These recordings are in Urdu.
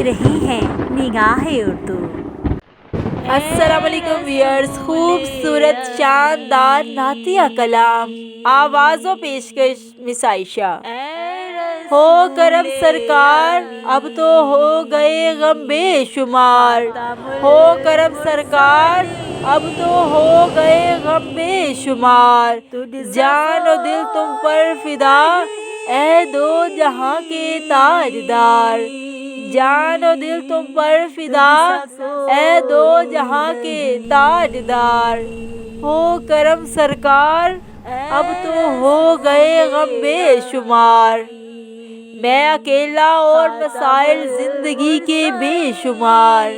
رہے ہیں نگاہ اردو۔ السلام علیکم ویئرز، خوبصورت شاندار نعتیہ کلام، آواز و پیشکش مس عائشہ۔ ہو کرم سرکار، اب تو ہو گئے غم بے شمار، ہو کرم سرکار، اب تو ہو گئے غم بے شمار، جان و دل تم پر فدا، اے دو جہاں کے تاجدار، جان و دل تم پر فدا، اے دو جہاں کے تاجدار، ہو کرم سرکار، اب تو ہو گئے غم بے شمار، میں اکیلا اور مسائل زندگی کے بے شمار،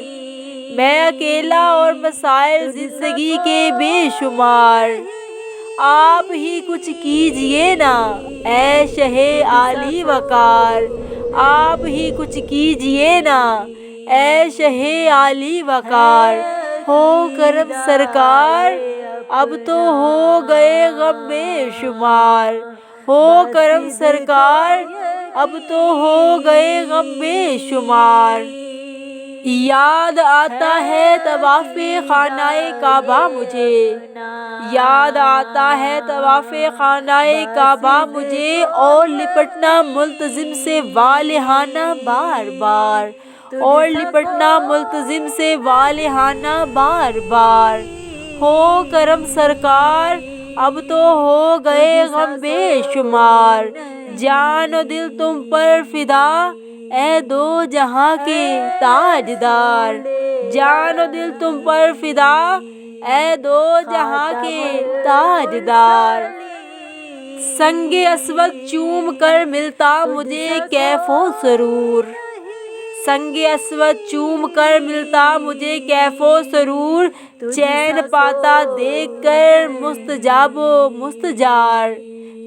میں اکیلا اور مسائل زندگی کے بے شمار، آپ ہی کچھ کیجئے نا اے شہ عالی وقار، آپ ہی کچھ کیجئے نا اے شہ عالی وقار، ہو کرم سرکار، اب تو ہو گئے غم بے شمار، ہو کرم سرکار، اب تو ہو گئے غم بے شمار، یاد آتا ہے طواف خانہ کعبہ مجھے، یاد آتا ہے طواف خانہ کعبہ مجھے، اور لپٹنا ملتزم سے والہانہ بار بار، اور لپٹنا ملتزم سے والہانہ بار بار، ہو کرم سرکار، اب تو ہو گئے غم بے شمار، جان و دل تم پر فدا، اے دو جہاں کے تاجدار، جان و دل تم پر فدا، اے دو جہاں کے تاجدار، سنگ اسود چوم کر ملتا مجھے کیف و سرور، سنگ اسود چوم کر ملتا مجھے کیف و سرور، چین پاتا دیکھ کر مستجاب و مستجار،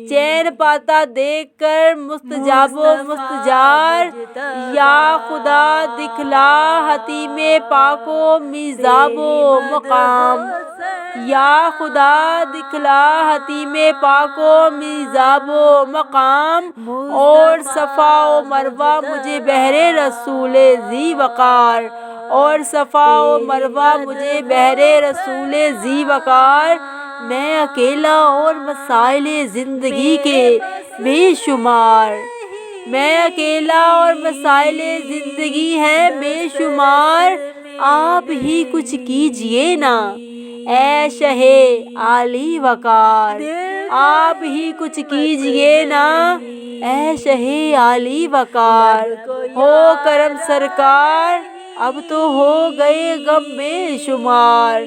چین پاتا دیکھ کر مستجاب و مستجار، یا خدا دکھلا حتیم پاک و میزاب و مقام، یا خدا دکھلا حتیم پاک و میزاب و مقام، اور صفا و مروہ مجھے بہر رسول ذی وقار، اور صفا و مروہ مجھے بہر رسول ذی وقار، میں اکیلا اور مسائل زندگی کے بے شمار، میں اکیلا اور مسائل زندگی ہے بے شمار، آپ ہی کچھ کیجئے نا اے شہ عالی وقار، آپ ہی کچھ کیجئے نا اے شہ عالی وقار، ہو کرم سرکار، اب تو ہو گئے غم بے شمار،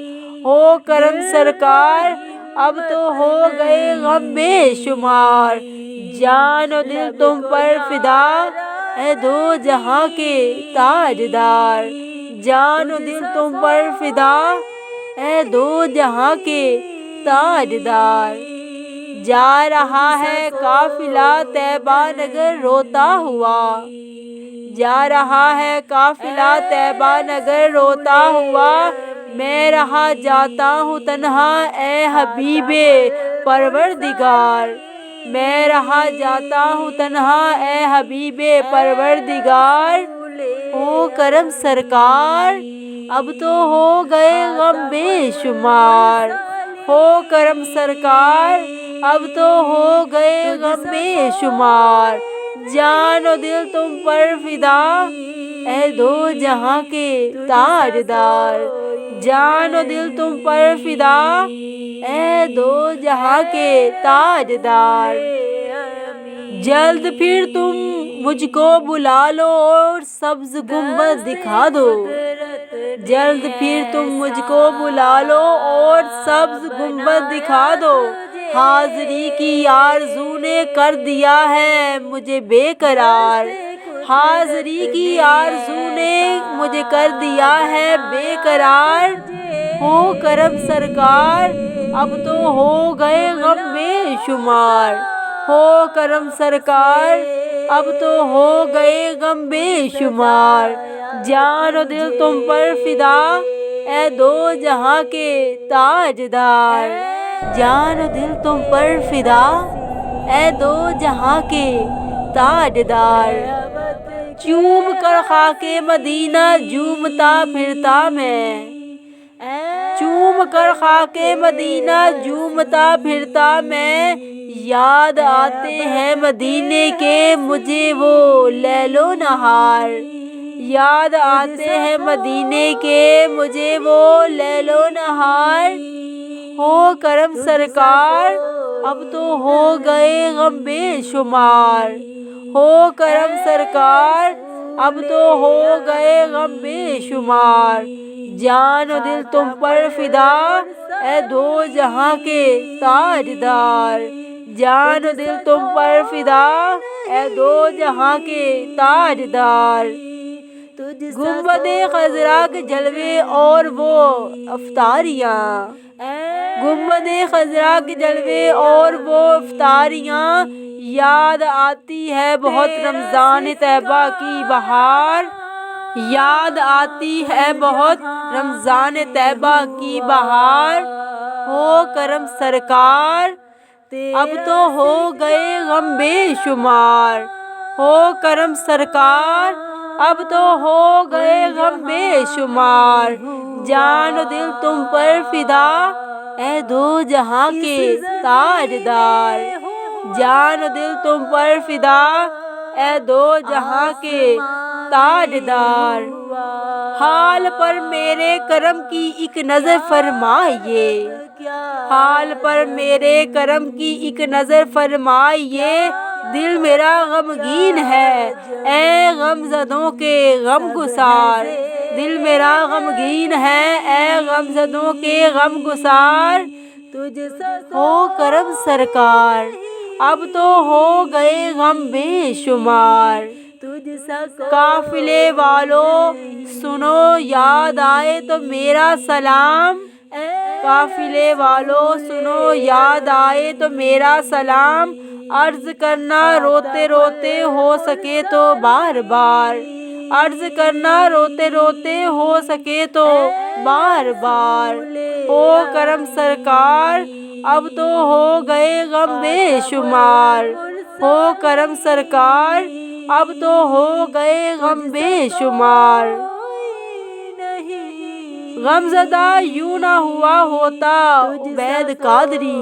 ہو کرم سرکار، اب تو ہو گئے غم بے شمار، جان و دل تم پر فدا، اے دو جہاں کے تاجدار، جان و دل تم پر فدا، اے دو جہاں کے تاجدار، جا رہا ہے قافلہ طیبہ نگر روتا ہوا، جا رہا ہے قافلہ طیبہ نگر روتا ہوا، میں رہا جاتا ہوں تنہا اے حبیب پروردگار، میں رہا جاتا ہوں تنہا اے حبیب پروردگار، ہو کرم سرکار، اب تو ہو گئے غم بے شمار، ہو کرم سرکار، اب تو ہو گئے غم بے شمار، جان و دل تم پر فدا، اے دو جہاں کے تاجدار، جان و دل تم پر فدا، اے دو جہاں کے تاجدار، جلد پھر تم مجھ کو بلا لو اور سبز گنبد دکھا دو، جلد پھر تم مجھ کو بلا لو اور سبز گنبد دکھا دو، حاضری کی آرزو نے کر دیا ہے مجھے بے قرار، حاضری کی آرزو نے مجھے کر دیا ہے بے قرار، ہو کرم سرکار، اب تو ہو گئے غم بے شمار، ہو کرم سرکار، اب تو ہو گئے غم بے شمار، جان و دل تم پر فدا، اے دو جہاں کے تاجدار، جان و دل تم پر فدا، اے دو جہاں کے تاجدار۔ چوم کر خاک مدینہ جھومتا پھرتا میں، چوم کر خاک مدینہ جھومتا پھرتا میں، یاد آتے ہیں مدینے کے مجھے وہ لیل و نہار، یاد آتے ہیں مدینے کے مجھے وہ لیل و نہار۔ ہو کرم سرکار اب تو ہو گئے غم بے شمار، ہو کرم سرکار اب تو ہو گئے غم بے شمار، جان و دل تم پر فدا اے دو جہاں کے تاجدار، جان و دل تم پر فدا اے دو جہاں کے تاجدار۔ گنبد خضرا کے جلوے اور وہ افطاریاں، گنبد خضرا کے جلوے اور وہ افطاریاں، یاد آتی ہے بہت رمضان طیبہ کی بہار، یاد آتی ہے بہت رمضان طیبہ کی بہار۔ ہو کرم سرکار اب تو ہو گئے غم بے شمار، ہو کرم سرکار اب تو ہو گئے غم بے شمار، جان و دل تم پر فدا اے دو جہاں کے تاجدار، جان و دل تم پر فدا اے دو جہاں کے تاجدار۔ حال پر میرے کرم کی ایک نظر فرمائیے، حال پر میرے کرم کی ایک نظر فرمائیے، دل میرا غمگین ہے اے غم زدوں کے غم گسار، دل میرا غمگین ہے اے غم زدوں کے غم گسار۔ ہو کرم سرکار اب تو ہو گئے غم بے شمار، قافلے والوں سنو یاد آئے تو میرا سلام، قافلے والوں سنو یاد آئے تو میرا سلام، عرض کرنا روتے روتے ہو سکے تو بار بار، عرض کرنا روتے روتے ہو سکے تو بار بار۔ ہو کرم سرکار اب تو ہو گئے غم بے شمار، ہو کرم سرکار اب تو ہو گئے غم بے شمار۔ غم زدہ یوں نہ ہوا ہوتا عبید قادری،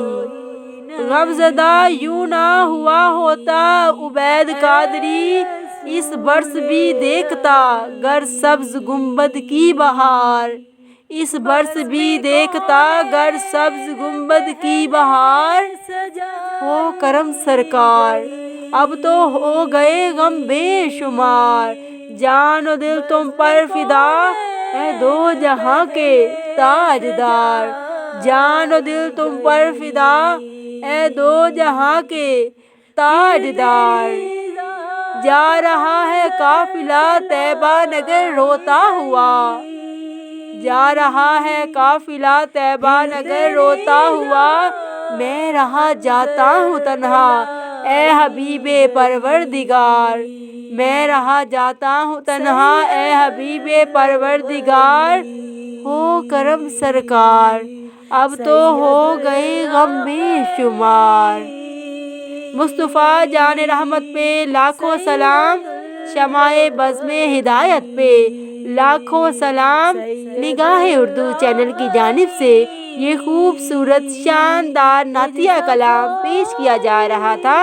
غم زدہ یوں نہ ہوا ہوتا عبید قادری، اس برس بھی دیکھتا گر سبز گنبد کی بہار، اس برس بھی دیکھتا گر سبز گنبد کی بہار۔ ہو کرم سرکار اب تو ہو گئے غم بے شمار، جان و دل تم پر فدا اے دو جہاں کے تاجدار، جان و دل تم پر فدا اے دو جہاں کے تاجدار۔ جا رہا ہے قافلہ طیبہ نگر روتا ہوا، جا رہا ہے قافلہ طیبہ نگر روتا ہوا، میں رہا جاتا ہوں تنہا اے حبیب پروردگار، میں رہا جاتا ہوں تنہا اے حبیب پروردگار۔ ہو کرم سرکار اب تو ہو گئے غم بے شمار۔ مصطفیٰ جان رحمت پہ لاکھوں سلام، شمع بزم ہدایت پہ لاکھوں سلام۔ نگاہ اردو چینل کی جانب سے یہ خوبصورت شاندار نعتیہ کلام پیش کیا جا رہا تھا۔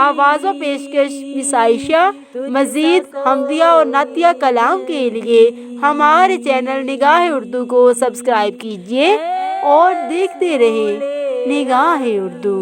آواز و پیشکش مس عائشہ۔ مزید حمدیہ اور نعتیہ کلام کے لیے ہمارے چینل نگاہ اردو کو سبسکرائب کیجیے اور دیکھتے رہیں نگاہ اردو۔